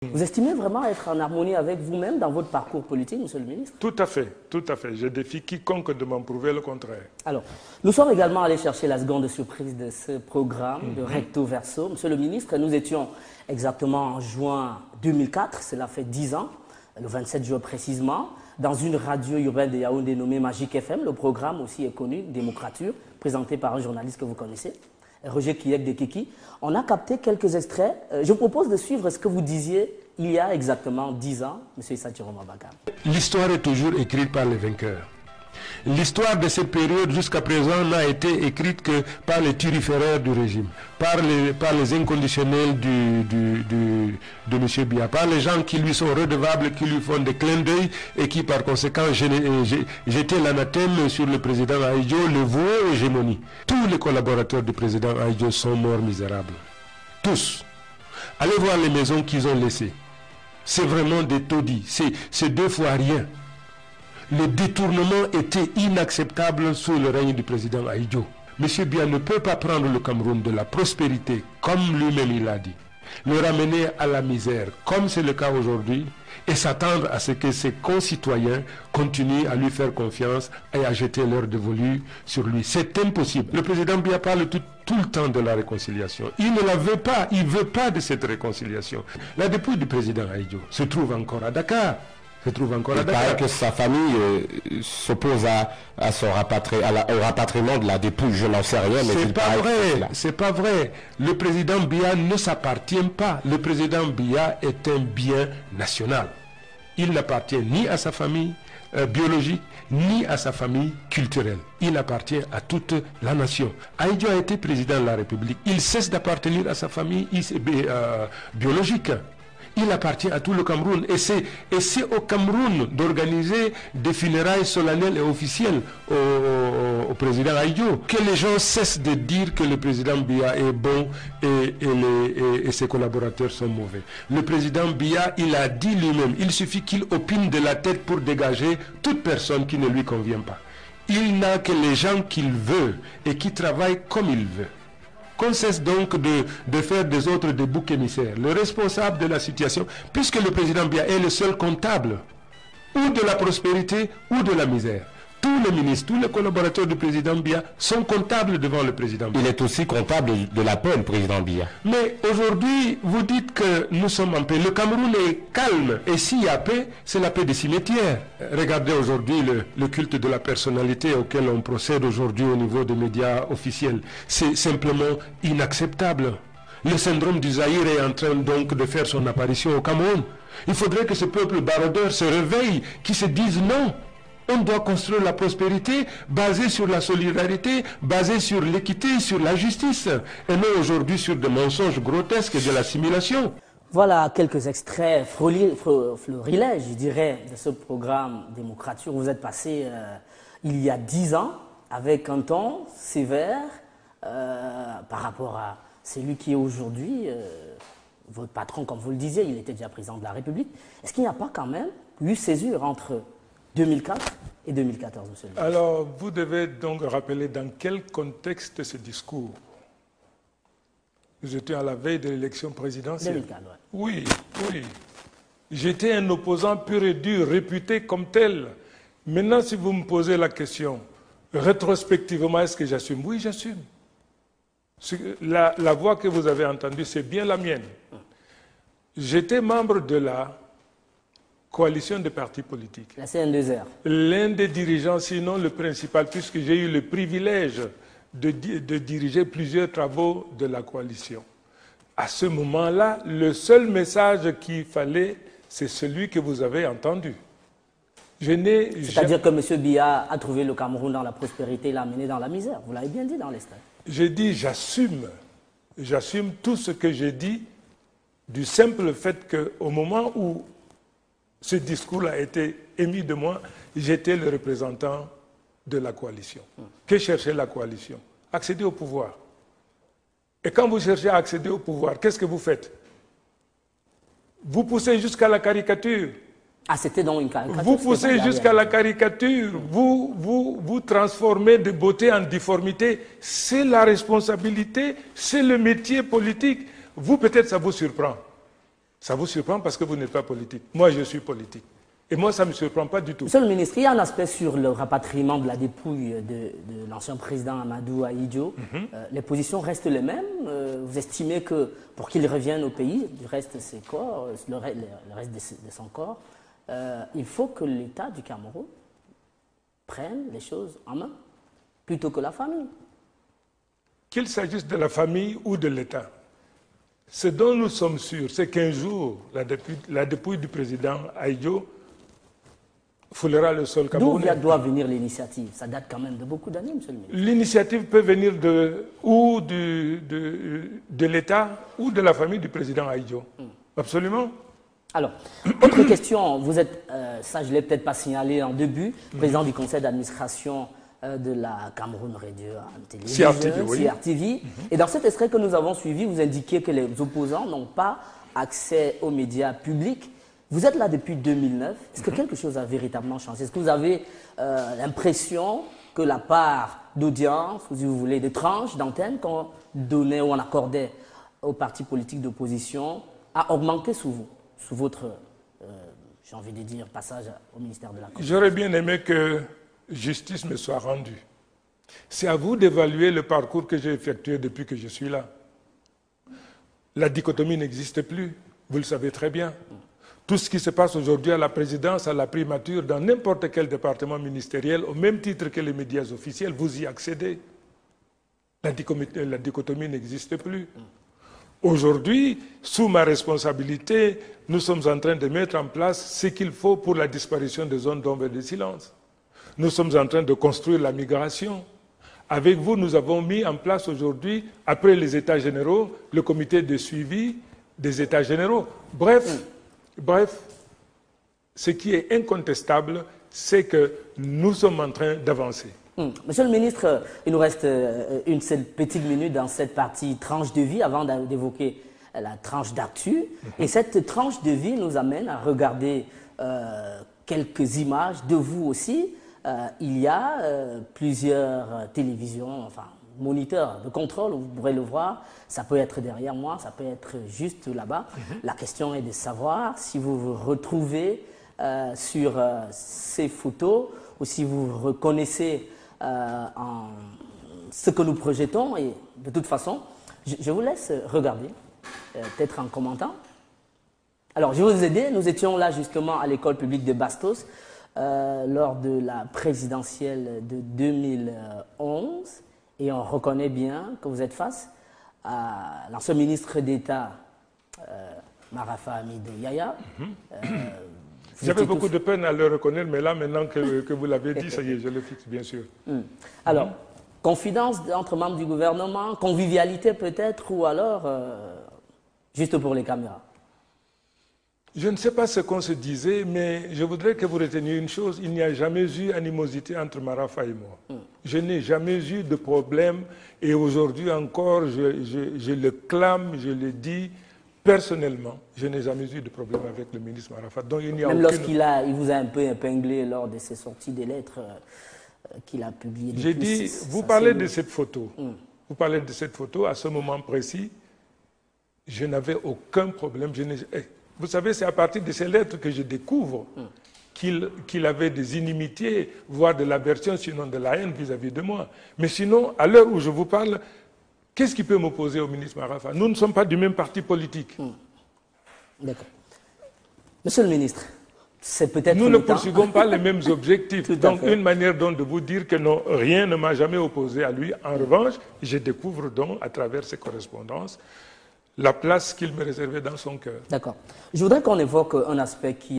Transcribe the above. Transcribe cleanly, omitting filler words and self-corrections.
Vous estimez vraiment être en harmonie avec vous-même dans votre parcours politique, monsieur le ministre? Tout à fait, tout à fait. Je défie quiconque de m'en prouver le contraire. Alors, nous sommes également allés chercher la seconde surprise de ce programme de Recto Verso. Monsieur le ministre, nous étions exactement en juin 2004, cela fait 10 ans, le 27 juin précisément, dans une radio urbaine de Yaoundé nommée Magique FM. Le programme aussi est connu, Démocrature, présenté par un journaliste que vous connaissez, Roger Kiyek de Kiki. On a capté quelques extraits. Je vous propose de suivre ce que vous disiez il y a exactement 10 ans, M. Issa Chiroma Bakam. L'histoire est toujours écrite par les vainqueurs. L'histoire de cette période jusqu'à présent n'a été écrite que par les turiféraires du régime, par les inconditionnels de M. Biya, par les gens qui lui sont redevables, qui lui font des clins d'œil et qui par conséquent jetaient l'anathème sur le président Ahidjo, le voué hégémonie. Tous les collaborateurs du président Ahidjo sont morts misérables. Tous. Allez voir les maisons qu'ils ont laissées. C'est vraiment des taudis. C'est 2 fois rien. Le détournement était inacceptable sous le règne du président Ahidjo. M. Biya ne peut pas prendre le Cameroun de la prospérité, comme lui-même il l'a dit, le ramener à la misère, comme c'est le cas aujourd'hui, et s'attendre à ce que ses concitoyens continuent à lui faire confiance et à jeter leur dévolu sur lui. C'est impossible. Le président Biya parle tout le temps de la réconciliation. Il ne la veut pas, il ne veut pas de cette réconciliation. La dépouille du président Ahidjo se trouve encore à Dakar. Il paraît que sa famille s'oppose au rapatriement de la dépouille. Je n'en sais rien, mais c'est pas vrai. C'est pas vrai. Le président Biya ne s'appartient pas. Le président Biya est un bien national. Il n'appartient ni à sa famille biologique, ni à sa famille culturelle. Il appartient à toute la nation. Ahidjo a été président de la République. Il cesse d'appartenir à sa famille biologique. Il appartient à tout le Cameroun et c'est au Cameroun d'organiser des funérailles solennelles et officielles au président Ahidjo. Que les gens cessent de dire que le président Biya est bon et ses collaborateurs sont mauvais. Le président Biya, il a dit lui-même, il suffit qu'il opine de la tête pour dégager toute personne qui ne lui convient pas. Il n'a que les gens qu'il veut et qui travaillent comme il veut. Qu'on cesse donc de faire des autres des boucs émissaires. Le responsable de la situation, puisque le président Biya est le seul comptable, ou de la prospérité, ou de la misère. Tous les ministres, tous les collaborateurs du président Biya sont comptables devant le président Biya. Il est aussi comptable de la paix, le président Biya. Mais aujourd'hui, vous dites que nous sommes en paix. Le Cameroun est calme. Et s'il y a paix, c'est la paix des cimetières. Regardez aujourd'hui le culte de la personnalité auquel on procède aujourd'hui au niveau des médias officiels. C'est simplement inacceptable. Le syndrome du Zaïre est en train donc de faire son apparition au Cameroun. Il faudrait que ce peuple baroudeur se réveille, qui se dise non. On doit construire la prospérité basée sur la solidarité, basée sur l'équité, sur la justice, et non aujourd'hui sur des mensonges grotesques et de l'assimilation. Voilà quelques extraits florilèges, je dirais, de ce programme Démocrature. Vous êtes passé il y a 10 ans avec un ton sévère par rapport à celui qui est aujourd'hui votre patron, comme vous le disiez, il était déjà président de la République. Est-ce qu'il n'y a pas quand même eu césure entre 2004 et 2014, monsieur le ministre? Alors, vous devez donc rappeler dans quel contexte ce discours. Nous étions à la veille de l'élection présidentielle. 2004, ouais. Oui, oui. J'étais un opposant pur et dur, réputé comme tel. Maintenant, si vous me posez la question, rétrospectivement, est-ce que j'assume? Oui, j'assume. La voix que vous avez entendue, c'est bien la mienne. J'étais membre de la coalition de partis politiques. La CN2R. L'un des dirigeants, sinon le principal, puisque j'ai eu le privilège de diriger plusieurs travaux de la coalition. À ce moment-là, le seul message qu'il fallait, c'est celui que vous avez entendu. C'est-à-dire que M. Biya a trouvé le Cameroun dans la prospérité et l'a amené dans la misère. Vous l'avez bien dit dans l'extrait. J'ai dit, j'assume tout ce que j'ai dit, du simple fait qu'au moment où ce discours a été émis de moi, j'étais le représentant de la coalition. Que cherchait la coalition? Accéder au pouvoir. Et quand vous cherchez à accéder au pouvoir, qu'est-ce que vous faites? Vous poussez jusqu'à la caricature. Ah, c'était donc une caricature. Vous poussez jusqu'à la caricature. Vous transformez de beauté en difformité. C'est la responsabilité, c'est le métier politique. Vous, peut-être, ça vous surprend. Ça vous surprend parce que vous n'êtes pas politique. Moi, je suis politique. Et moi, ça ne me surprend pas du tout. Monsieur le ministre, il y a un aspect sur le rapatriement de la dépouille de l'ancien président Amadou Ahidjo. Les positions restent les mêmes. Vous estimez que pour qu'il revienne au pays, du reste de ses corps, le reste de son corps, il faut que l'État du Cameroun prenne les choses en main, plutôt que la famille. Qu'il s'agisse de la famille ou de l'État, ce dont nous sommes sûrs, c'est qu'un jour, la dépouille du président Ahidjo foulera le sol camerounais. D'où doit venir l'initiative? Ça date quand même de beaucoup d'années, monsieur le ministre. L'initiative peut venir de l'État ou de la famille du président Ahidjo. Absolument. Alors, autre question, vous êtes, ça je ne l'ai peut-être pas signalé en début, président du conseil d'administration de la Cameroun Radio Télévision, CRTV. Et dans cet extrait que nous avons suivi, vous indiquez que les opposants n'ont pas accès aux médias publics. Vous êtes là depuis 2009. Est-ce que quelque chose a véritablement changé? Est-ce que vous avez l'impression que la part d'audience, ou si vous voulez, de tranches d'antenne qu'on donnait ou on accordait aux partis politiques d'opposition a augmenté sous votre, j'ai envie de dire, passage au ministère de la Communication? J'aurais bien aimé que justice me soit rendue. C'est à vous d'évaluer le parcours que j'ai effectué depuis que je suis là. La dichotomie n'existe plus, vous le savez très bien. Tout ce qui se passe aujourd'hui à la présidence, à la primature, dans n'importe quel département ministériel, au même titre que les médias officiels, vous y accédez. La dichotomie n'existe plus. Aujourd'hui, sous ma responsabilité, nous sommes en train de mettre en place ce qu'il faut pour la disparition des zones d'ombre et de silence. Nous sommes en train de construire la migration. Avec vous, nous avons mis en place aujourd'hui, après les États généraux, le comité de suivi des États généraux. Bref, ce qui est incontestable, c'est que nous sommes en train d'avancer. Monsieur le ministre, il nous reste une seule petite minute dans cette partie tranche de vie avant d'évoquer la tranche d'actu. Et cette tranche de vie nous amène à regarder quelques images de vous aussi. Il y a plusieurs télévisions, enfin moniteurs de contrôle, vous pourrez le voir. Ça peut être derrière moi, ça peut être juste là-bas. La question est de savoir si vous vous retrouvez sur ces photos ou si vous vous reconnaissez en ce que nous projetons. Et de toute façon, je vous laisse regarder, peut-être en commentant. Alors, je vais vous aider. Nous étions là justement à l'école publique de Bastos lors de la présidentielle de 2011. Et on reconnaît bien que vous êtes face à l'ancien ministre d'État, Marafa Hamidou Yahya. J'avais beaucoup de peine à le reconnaître, mais là, maintenant que vous l'avez dit, ça y est, je le fixe, bien sûr. Alors, confidence entre membres du gouvernement, convivialité peut-être, ou alors juste pour les caméras? Je ne sais pas ce qu'on se disait, mais je voudrais que vous reteniez une chose. Il n'y a jamais eu animosité entre Marafa et moi. Je n'ai jamais eu de problème. Et aujourd'hui encore, je le clame, je le dis personnellement. Je n'ai jamais eu de problème avec le ministre Marafa. Donc, il n'y a Même lorsqu'il vous a un peu épinglé lors de ses sorties des lettres qu'il a publiées. J'ai dit, vous parlez de cette photo. Vous parlez de cette photo à ce moment précis. Je n'avais aucun problème. Vous savez, c'est à partir de ces lettres que je découvre qu'il avait des inimitiés, voire de l'aversion, sinon de la haine vis-à-vis de moi. Mais sinon, à l'heure où je vous parle, qu'est-ce qui peut m'opposer au ministre Marafa? Nous ne sommes pas du même parti politique. D'accord. Monsieur le ministre, c'est peut-être... Nous ne poursuivons pas les mêmes objectifs. Donc, fait. une manière donc de vous dire que non, rien ne m'a jamais opposé à lui. En revanche, je découvre donc, à travers ses correspondances, la place qu'il me réservait dans son cœur. D'accord. Je voudrais qu'on évoque un aspect qui